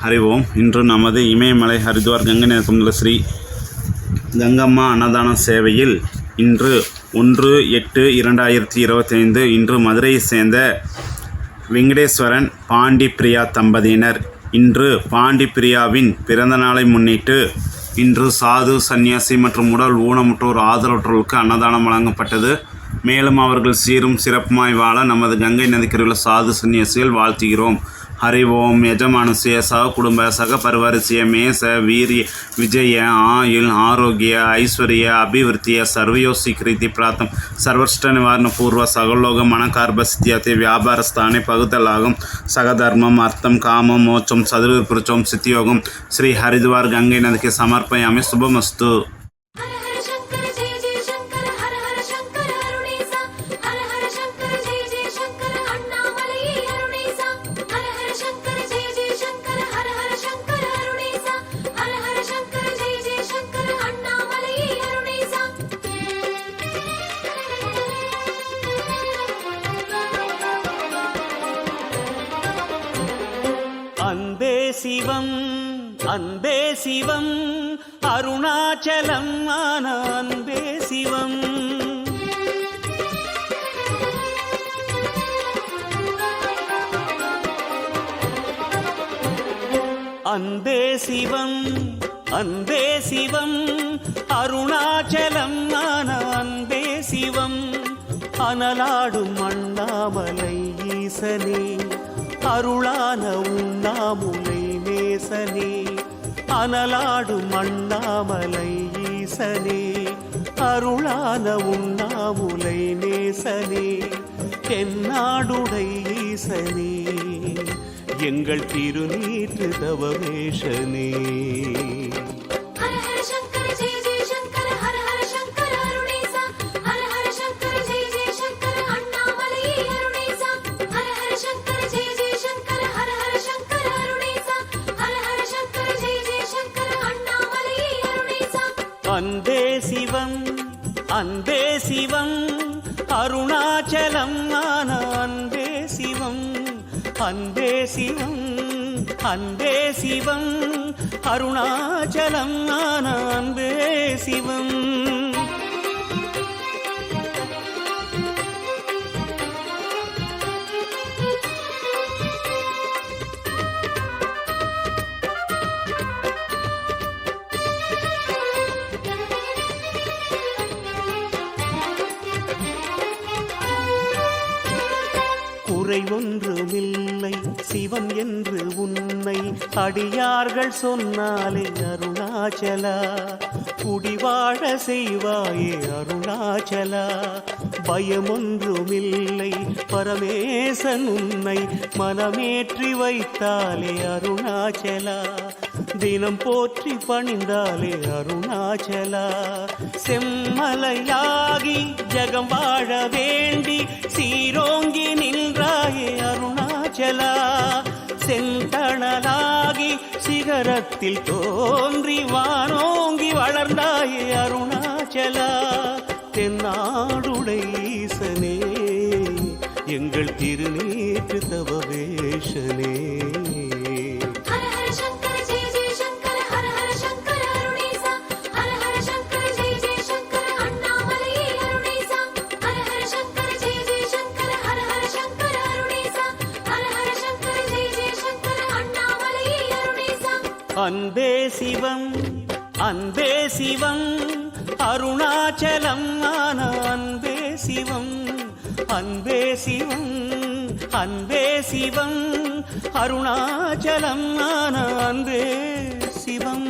ஹரி ஓம். இன்று நமது இமயமலை ஹரித்வார் கங்கை நேசமுள்ள ஸ்ரீ கங்கம்மா அன்னதான சேவையில் இன்று 1/8/2025 இன்று மதுரையை சேர்ந்த வெங்கடேஸ்வரன் பாண்டிப்பிரியா தம்பதியினர் இன்று பாண்டிப்பிரியாவின் பிறந்த நாளை முன்னிட்டு இன்று சாது சந்நியாசி மற்றும் உடல் ஊனமுற்றோர் ஆதரவற்றோருக்கு அன்னதானம் வழங்கப்பட்டது. மேலும் அவர்கள் சீரும் சிறப்புமாய் வாழ நமது கங்கை நதிக்கரையுள்ள சாது சந்நியாசிகள் வாழ்த்துகிறோம். हरि ओम. यजमानस्य सह कुटुंब सह परिवारस्य मे स वीर्य विजय आयुल आरोग्य ऐश्वर्य अभिवृद्धि सर्वयोसिकृति प्राप्तं सर्वष्ट निवारण पूर्व सगलोग मनकार्भस्थिति व्यापार स्थाने पगुतलागम सगधर्मम अर्थम कामम मोक्षम सदुर्पुरुषम सिद्धियोगम श्री हरिद्वार गंगे नदी के समर्पयामि. शुभमस्तु. அன்பே சிவம் அன்பே சிவம் அருணாச்சலம் ஆன அன்பே சிவம். அன்பே சிவம் அன்பே சிவம் அருணாச்சலம் ஆன அன்பே சிவம். அனலாடும் அண்ணாமலை ஈசனே அருளான உண்ணாமுலை நேசனே. அனலாடும் அண்ணாமலை ஈசனே அருளான உண்ணாமுலை நேசனே. தென்னாடுடை ஈசனே எங்கள் திருநீற்று தவவேஷனே. அன்பே சிவம் அன்பே சிவம் அருணாச்சலம் ஆன அன்பே சிவம். அன்பே சிவம் அன்பே சிவம் அருணாச்சலம் ஆன அன்பே சிவம். குறை ஒன்றுமில்லை சிவம் என்று உன்னை அடியார்கள் சொன்னாலே அருணாச்சலா. குடிவாழ செய்வாயே அருணாச்சலா. பயமொன்றுமில்லை பரமேசன் உன்னை மனமேற்றி வைத்தாலே அருணாச்சலா. தினம் போற்றி பணிந்தாலே அருணாச்சலா. செம்மலையாகி ஜகம் வாழ வேண்டி சீரோங்கி நின்றாயே அருணாச்சலா. செந்தணலாகி சிகரத்தில் தோன்றி வானோங்கி வளர்ந்தாயே அருணாச்சலா. தென்னாடுடை ஈசனே எங்கள் திருநீற்று தவவேஷனே. அன்பே சிவம் அன்பே சிவம் அருணாச்சலம் ஆன அன்பே சிவம். அன்பே சிவம் அன்பே சிவம் அருணாச்சலம் ஆன அன்பே சிவம்.